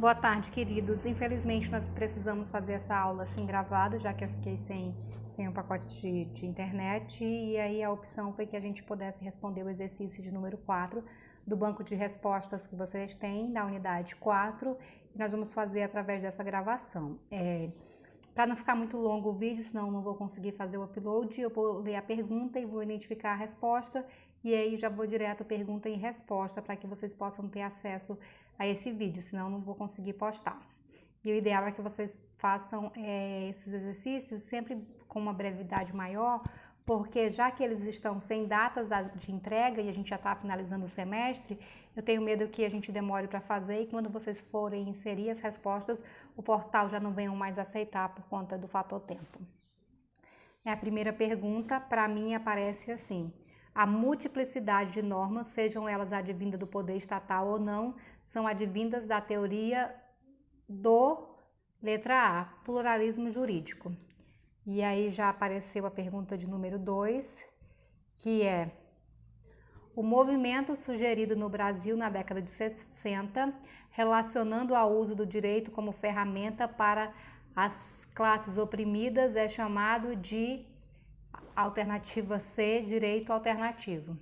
Boa tarde, queridos. Infelizmente, nós precisamos fazer essa aula assim gravada, já que eu fiquei sem um pacote de internet. E aí a opção foi que a gente pudesse responder o exercício de número 4 do banco de respostas que vocês têm da unidade 4. E nós vamos fazer através dessa gravação. Para não ficar muito longo o vídeo, senão eu não vou conseguir fazer o upload, eu vou ler a pergunta e vou identificar a resposta, e aí já vou direto pergunta e resposta para que vocês possam ter acesso a esse vídeo, senão eu não vou conseguir postar. E o ideal é que vocês façam esses exercícios sempre com uma brevidade maior, porque já que eles estão sem datas de entrega e a gente já está finalizando o semestre, eu tenho medo que a gente demore para fazer e quando vocês forem inserir as respostas, o portal já não venham mais aceitar por conta do fator tempo. A primeira pergunta, para mim, aparece assim: a multiplicidade de normas, sejam elas advindas do poder estatal ou não, são advindas da teoria do, letra A, pluralismo jurídico. E aí já apareceu a pergunta de número 2, que é: o movimento sugerido no Brasil na década de 60, relacionando ao uso do direito como ferramenta para as classes oprimidas, é chamado de alternativa C, direito alternativo.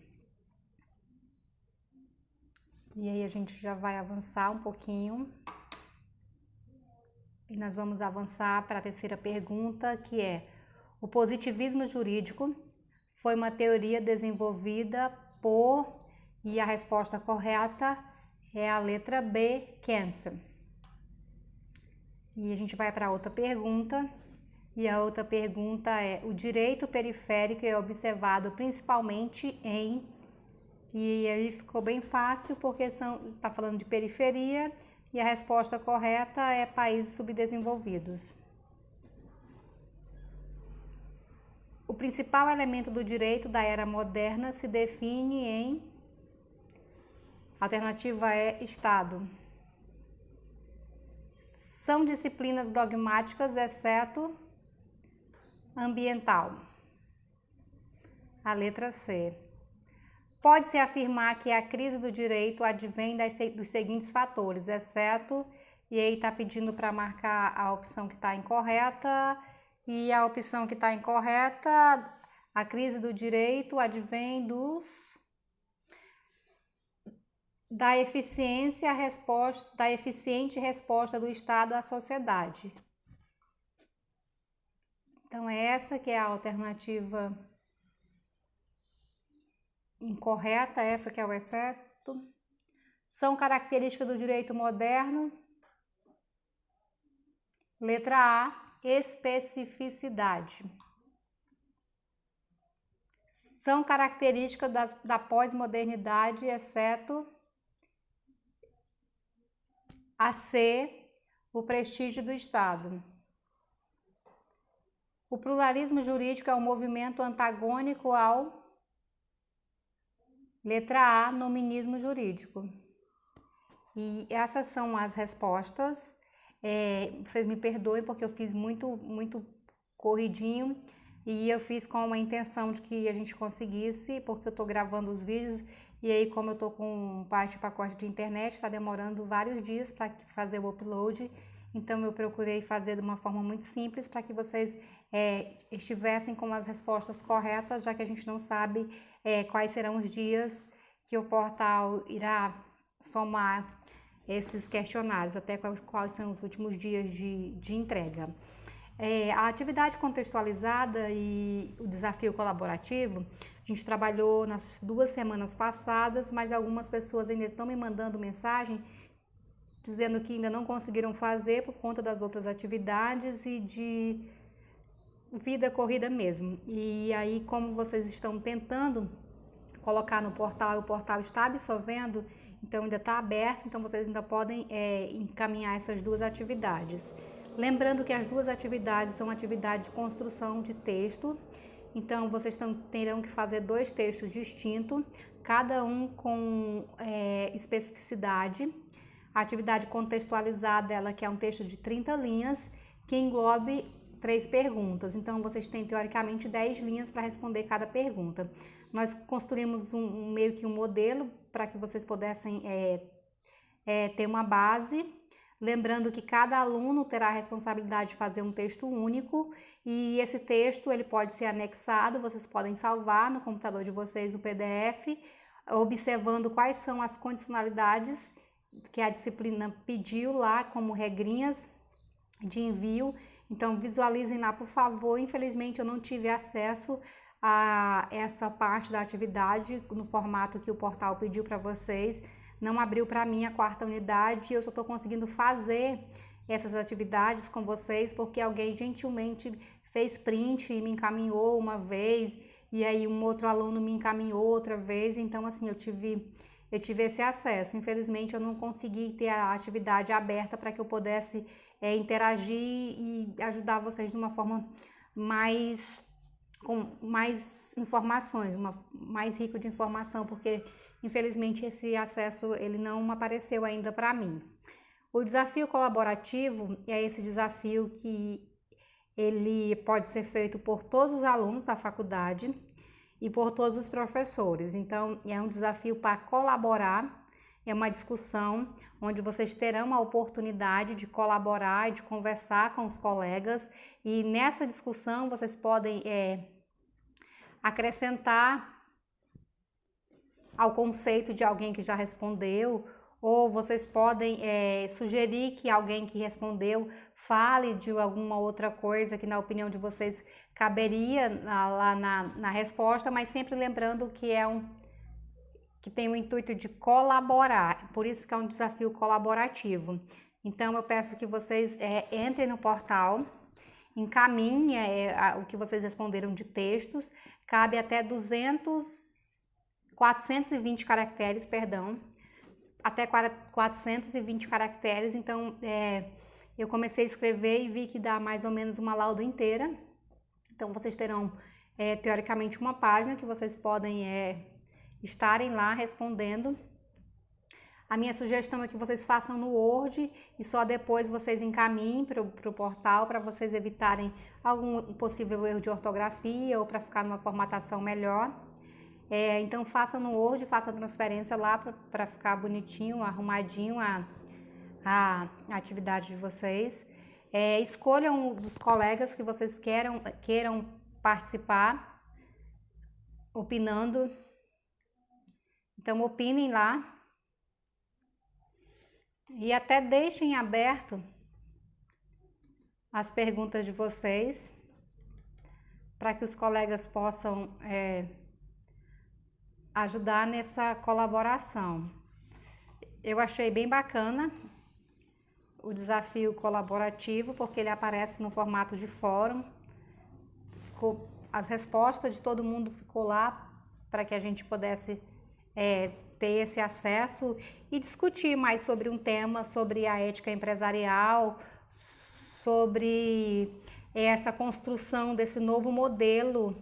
E aí a gente já vai avançar um pouquinho. E nós vamos avançar para a terceira pergunta, que é: o positivismo jurídico foi uma teoria desenvolvida por... E a resposta correta é a letra B, Cancer. E a gente vai para a outra pergunta. E a outra pergunta é: o direito periférico é observado principalmente em... E aí ficou bem fácil, porque está falando de periferia, e a resposta correta é países subdesenvolvidos. O principal elemento do direito da era moderna se define em... Alternativa é Estado. São disciplinas dogmáticas, exceto ambiental. A letra C. Pode-se afirmar que a crise do direito advém dos seguintes fatores, exceto... E aí está pedindo para marcar a opção que está incorreta. E a opção que está incorreta, a crise do direito advém da eficiente resposta do Estado à sociedade. Então, é essa que é a alternativa incorreta, essa que é o exceto. São características do direito moderno. Letra A, especificidade. São características da pós-modernidade, exceto a C, o prestígio do Estado. O pluralismo jurídico é um movimento antagônico ao... Letra A, nominalismo jurídico. E essas são as respostas. Vocês me perdoem porque eu fiz muito corridinho e eu fiz com a intenção de que a gente conseguisse, porque eu estou gravando os vídeos e aí, como eu estou com parte de pacote de internet, está demorando vários dias para fazer o upload. Então eu procurei fazer de uma forma muito simples para que vocês estivessem com as respostas corretas, já que a gente não sabe quais serão os dias que o portal irá somar esses questionários, até quais são os últimos dias de entrega. A atividade contextualizada e o desafio colaborativo, a gente trabalhou nas 2 semanas passadas, mas algumas pessoas ainda estão me mandando mensagem dizendo que ainda não conseguiram fazer por conta das outras atividades e de vida corrida mesmo. E aí, como vocês estão tentando colocar no portal e o portal está absorvendo, então ainda está aberto, então vocês ainda podem encaminhar essas 2 atividades. Lembrando que as 2 atividades são atividades de construção de texto, então vocês terão que fazer 2 textos distintos, cada um com especificidade. A atividade contextualizada, ela que é um texto de 30 linhas, que englobe 3 perguntas. Então, vocês têm, teoricamente, 10 linhas para responder cada pergunta. Nós construímos meio que um modelo para que vocês pudessem ter uma base. lembrando que cada aluno terá a responsabilidade de fazer um texto único e esse texto ele pode ser anexado, vocês podem salvar no computador de vocês o PDF, observando quais são as condicionalidades que a disciplina pediu lá como regrinhas de envio. Então visualizem lá, por favor. Infelizmente eu não tive acesso a essa parte da atividade no formato que o portal pediu para vocês. Não abriu para mim a 4ª unidade, eu só estou conseguindo fazer essas atividades com vocês porque alguém gentilmente fez print e me encaminhou uma vez, e aí um outro aluno me encaminhou outra vez, então assim, eu tive esse acesso. Infelizmente eu não consegui ter a atividade aberta para que eu pudesse interagir e ajudar vocês de uma forma com mais informações, mais rico de informação, porque infelizmente esse acesso ele não apareceu ainda para mim. O desafio colaborativo é esse desafio que ele pode ser feito por todos os alunos da faculdade e por todos os professores. Então, é um desafio para colaborar, é uma discussão onde vocês terão a oportunidade de colaborar e de conversar com os colegas, e nessa discussão vocês podem acrescentar ao conceito de alguém que já respondeu, ou vocês podem sugerir que alguém que respondeu fale de alguma outra coisa que na opinião de vocês caberia lá na resposta, mas sempre lembrando que que tem o intuito de colaborar, por isso que é um desafio colaborativo. Então eu peço que vocês entrem no portal, encaminhem o que vocês responderam de textos, cabe até 420 caracteres, até 420 caracteres, então eu comecei a escrever e vi que dá mais ou menos uma lauda inteira, então vocês terão teoricamente uma página que vocês podem estarem lá respondendo. A minha sugestão é que vocês façam no Word e só depois vocês encaminhem para o portal, para vocês evitarem algum possível erro de ortografia ou para ficar numa formatação melhor. Então façam no Word, façam a transferência lá para ficar bonitinho, arrumadinho a atividade de vocês. Escolham dos colegas que vocês queiram participar, opinando. Então opinem lá e até deixem aberto as perguntas de vocês para que os colegas possam ajudar nessa colaboração. Eu achei bem bacana o desafio colaborativo, porque ele aparece no formato de fórum. As respostas de todo mundo ficou lá para que a gente pudesse ter esse acesso e discutir mais sobre um tema, sobre a ética empresarial, sobre essa construção desse novo modelo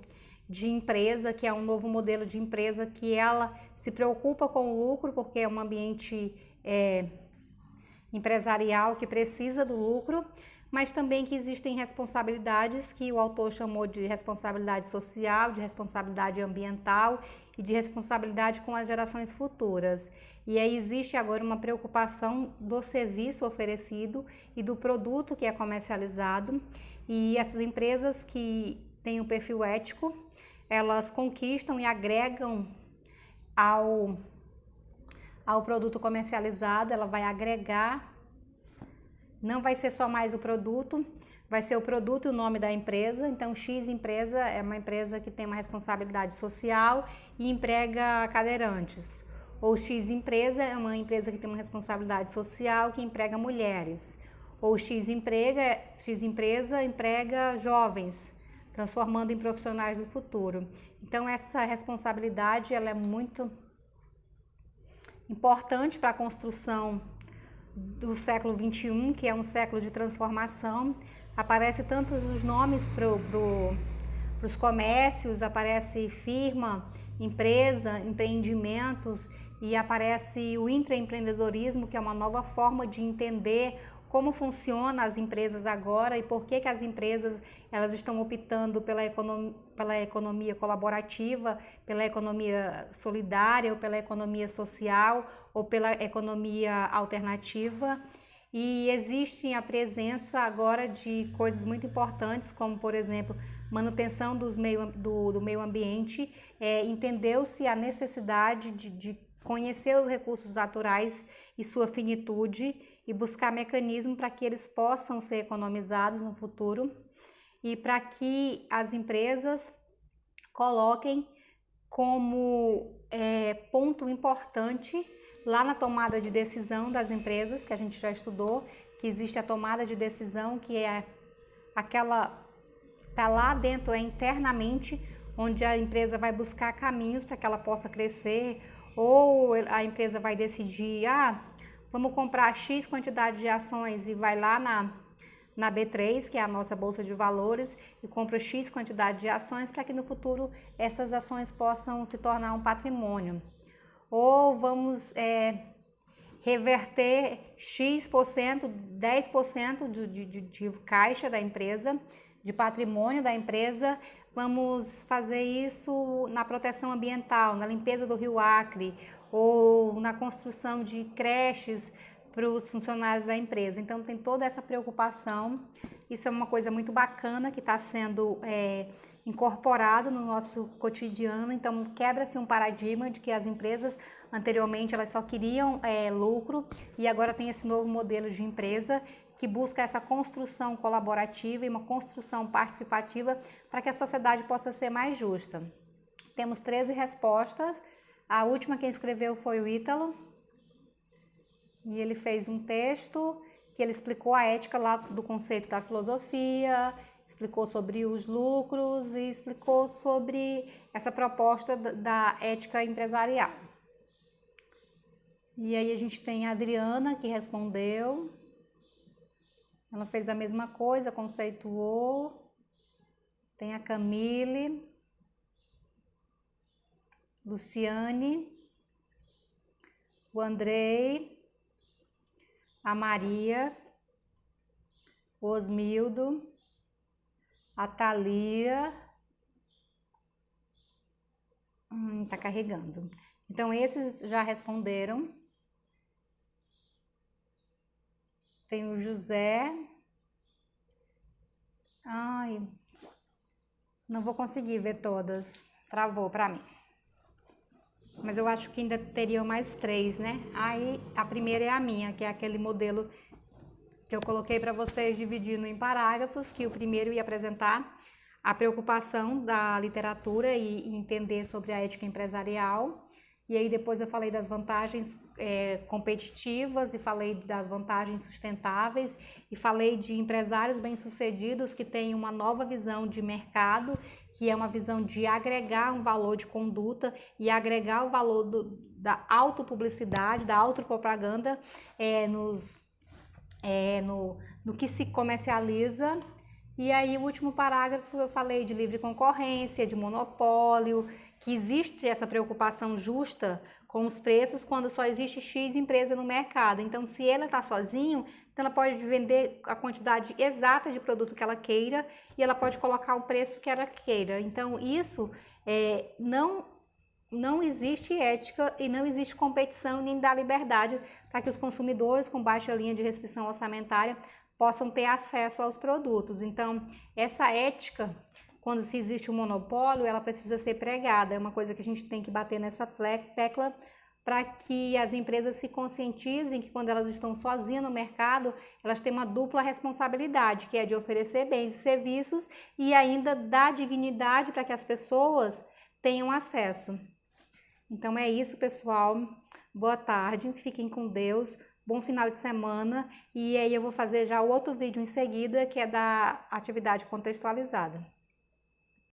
de empresa, que é um novo modelo de empresa que ela se preocupa com o lucro, porque é um ambiente empresarial que precisa do lucro, mas também que existem responsabilidades que o autor chamou de responsabilidade social, de responsabilidade ambiental e de responsabilidade com as gerações futuras. E aí existe agora uma preocupação do serviço oferecido e do produto que é comercializado, e essas empresas que têm um perfil ético, elas conquistam e agregam ao produto comercializado, ela vai agregar. Não vai ser só mais o produto, vai ser o produto e o nome da empresa. Então, X empresa é uma empresa que tem uma responsabilidade social e emprega cadeirantes. Ou X empresa é uma empresa que tem uma responsabilidade social que emprega mulheres. Ou X empresa emprega jovens, transformando em profissionais do futuro. Então, essa responsabilidade ela é muito importante para a construção do século XXI, que é um século de transformação. Aparece tantos os nomes para os comércios, aparece firma, empresa, empreendimentos, e aparece o intraempreendedorismo, que é uma nova forma de entender como funcionam as empresas agora e por que as empresas elas estão optando pela economia colaborativa, pela economia solidária, ou pela economia social, ou pela economia alternativa. e existe a presença agora de coisas muito importantes, como, por exemplo, manutenção do meio ambiente. Entendeu-se a necessidade de conhecer os recursos naturais e sua finitude e buscar mecanismos para que eles possam ser economizados no futuro e para que as empresas coloquem como ponto importante lá na tomada de decisão das empresas, que a gente já estudou, que existe a tomada de decisão, que é aquela, tá lá dentro, internamente, onde a empresa vai buscar caminhos para que ela possa crescer, ou a empresa vai decidir, vamos comprar X quantidade de ações e vai lá na B3, que é a nossa bolsa de valores, e compra X quantidade de ações para que no futuro essas ações possam se tornar um patrimônio. Ou vamos reverter X%, 10% de caixa da empresa, de patrimônio da empresa, vamos fazer isso na proteção ambiental, na limpeza do Rio Acre, ou na construção de creches para os funcionários da empresa. Então tem toda essa preocupação, isso é uma coisa muito bacana que está sendo incorporado no nosso cotidiano. Então quebra-se um paradigma de que as empresas anteriormente elas só queriam lucro, e agora tem esse novo modelo de empresa que busca essa construção colaborativa e uma construção participativa para que a sociedade possa ser mais justa. Temos 13 respostas, a última quem escreveu foi o Ítalo, e ele fez um texto que ele explicou a ética lá do conceito da filosofia, explicou sobre os lucros e explicou sobre essa proposta da ética empresarial. E aí a gente tem a Adriana, que respondeu. Ela fez a mesma coisa, conceituou. Tem a Camille, Luciane, o Andrei, a Maria, o Osmildo, a Thalia. Tá carregando. Então, esses já responderam. Tem o José. Não vou conseguir ver todas. Travou para mim. Mas eu acho que ainda teriam mais 3, né? Aí, a primeira é a minha, que é aquele modelo que eu coloquei para vocês dividindo em parágrafos, que o primeiro ia apresentar a preocupação da literatura e entender sobre a ética empresarial. E aí depois eu falei das vantagens competitivas e falei das vantagens sustentáveis e falei de empresários bem-sucedidos que têm uma nova visão de mercado, que é uma visão de agregar um valor de conduta e agregar o valor da autopublicidade, da autopropaganda no que se comercializa. E aí o último parágrafo eu falei de livre concorrência, de monopólio, que existe essa preocupação justa com os preços quando só existe X empresa no mercado. Então, se ela está sozinho, então ela pode vender a quantidade exata de produto que ela queira e ela pode colocar o preço que ela queira. Então, isso não existe ética e não existe competição nem dá liberdade para que os consumidores com baixa linha de restrição orçamentária possam ter acesso aos produtos. Então, essa ética, quando se existe um monopólio, ela precisa ser pregada. É uma coisa que a gente tem que bater nessa tecla para que as empresas se conscientizem que quando elas estão sozinhas no mercado, elas têm uma dupla responsabilidade, que é de oferecer bens e serviços e ainda dar dignidade para que as pessoas tenham acesso. Então é isso, pessoal. Boa tarde, fiquem com Deus. Bom final de semana, e aí eu vou fazer já o outro vídeo em seguida, que é da atividade contextualizada.